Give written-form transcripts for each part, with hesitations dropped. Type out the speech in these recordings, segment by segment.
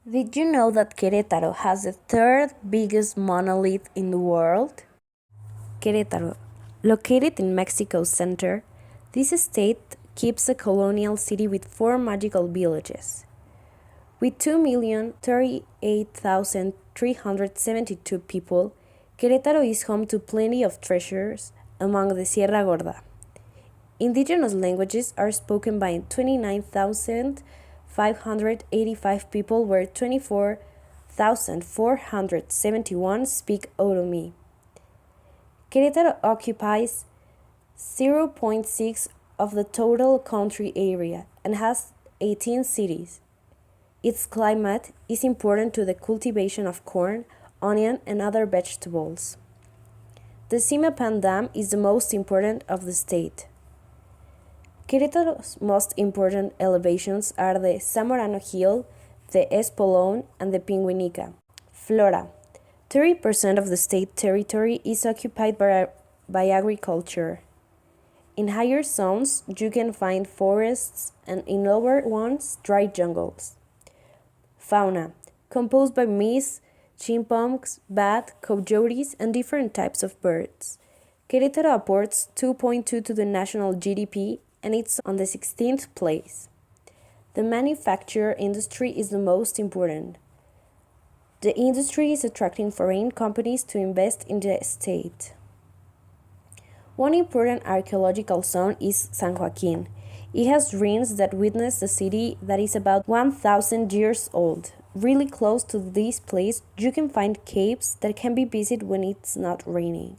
Did you know that Querétaro has the third biggest monolith in the world? Querétaro, located in Mexico's center, this state keeps a colonial city with four magical villages. With 2,038,372 people, Querétaro is home to plenty of treasures among the Sierra Gorda. Indigenous languages are spoken by 29,585 people, where 24,471 speak Oromo. Querétaro occupies 0.6 of the total country area and has 18 cities. Its climate is important to the cultivation of corn, onion, and other vegetables. The Zimapan Dam is the most important of the state. Querétaro's most important elevations are the Zamorano Hill, the Espolón, and the Pingüinica. Flora. 30% of the state territory is occupied by agriculture. In higher zones, you can find forests, and in lower ones, dry jungles. Fauna. Composed by geese, chimpanzees, bat, coyotes, and different types of birds. Querétaro apports 2.2 to the national GDP, and it's on the 16th place. The manufacture industry is the most important. The industry is attracting foreign companies to invest in the state. One important archaeological zone is San Joaquin. It has ruins that witness the city that is about 1,000 years old. Really close to this place, you can find caves that can be visited when it's not raining.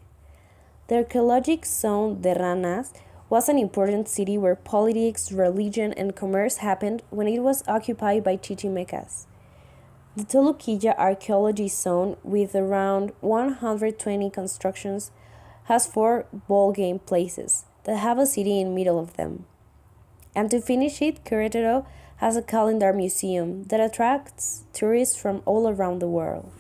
The archaeological zone de Ranas was an important city where politics, religion, and commerce happened when it was occupied by Chichimecas. The Toluquilla Archaeology Zone, with around 120 constructions, has 4 ballgame places that have a city in the middle of them. And to finish it, Querétaro has a calendar museum that attracts tourists from all around the world.